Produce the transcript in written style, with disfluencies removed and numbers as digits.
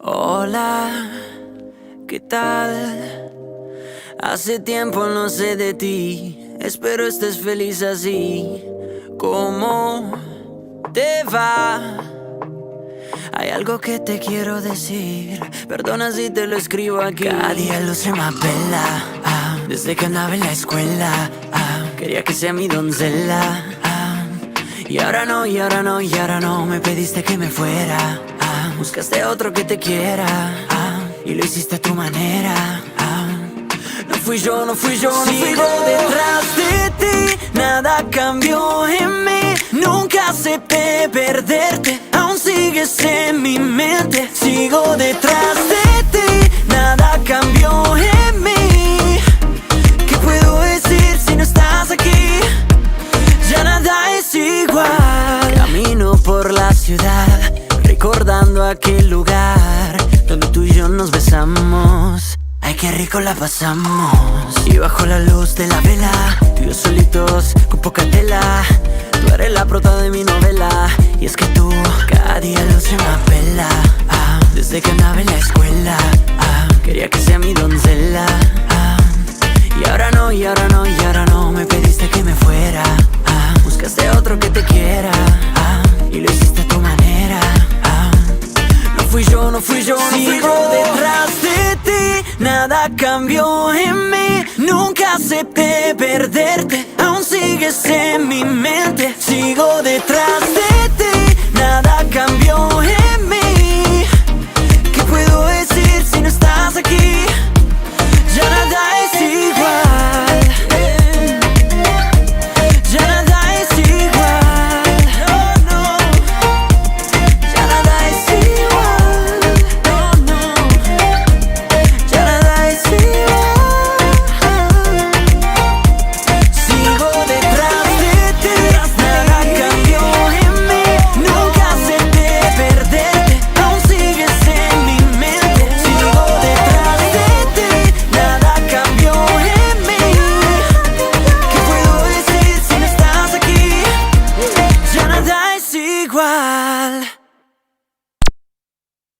Hola, ¿qué tal? Hace tiempo no sé de ti, espero estés feliz así. ¿Cómo te va? Hay algo que te quiero decir, perdona si te lo escribo aquí. Cada día luce más bella, desde que andaba en la escuela, quería que sea mi doncella. Y ahora no, y ahora no, y ahora no, me pediste que me fuera. Buscaste otro que te quiera, y lo hiciste a tu manera. No fui yo, no fui yo, no fui yo. Detrás de ti, nada cambió en mí. Nunca acepté perderte, aún sigues en mi mente. Sigo detrás de ti, nada cambió en mí. ¿Qué puedo decir si no estás aquí? Ya nada es igual. Camino por la ciudad, recordando aquel lugar donde tú y yo nos besamos. Ay, qué rico la pasamos. Y bajo la luz de la vela, tú y yo solitos con poca tela. Tú eres la prota de mi novela. Y es que tú cada día luce más bella, desde que andaba en la escuela, quería que sea mi doncella. Y ahora no, y ahora no, y ahora no, me pediste que me fuera. Buscaste otro que te quiera, y lo hiciste a tu manera. No fui yo, no fui yo, no fui yo. Sigo detrás de ti, nada cambió en mí. Nunca acepté perderte, aún sigues en mi mente. Sigo detrás de ti, nada cambió en mí.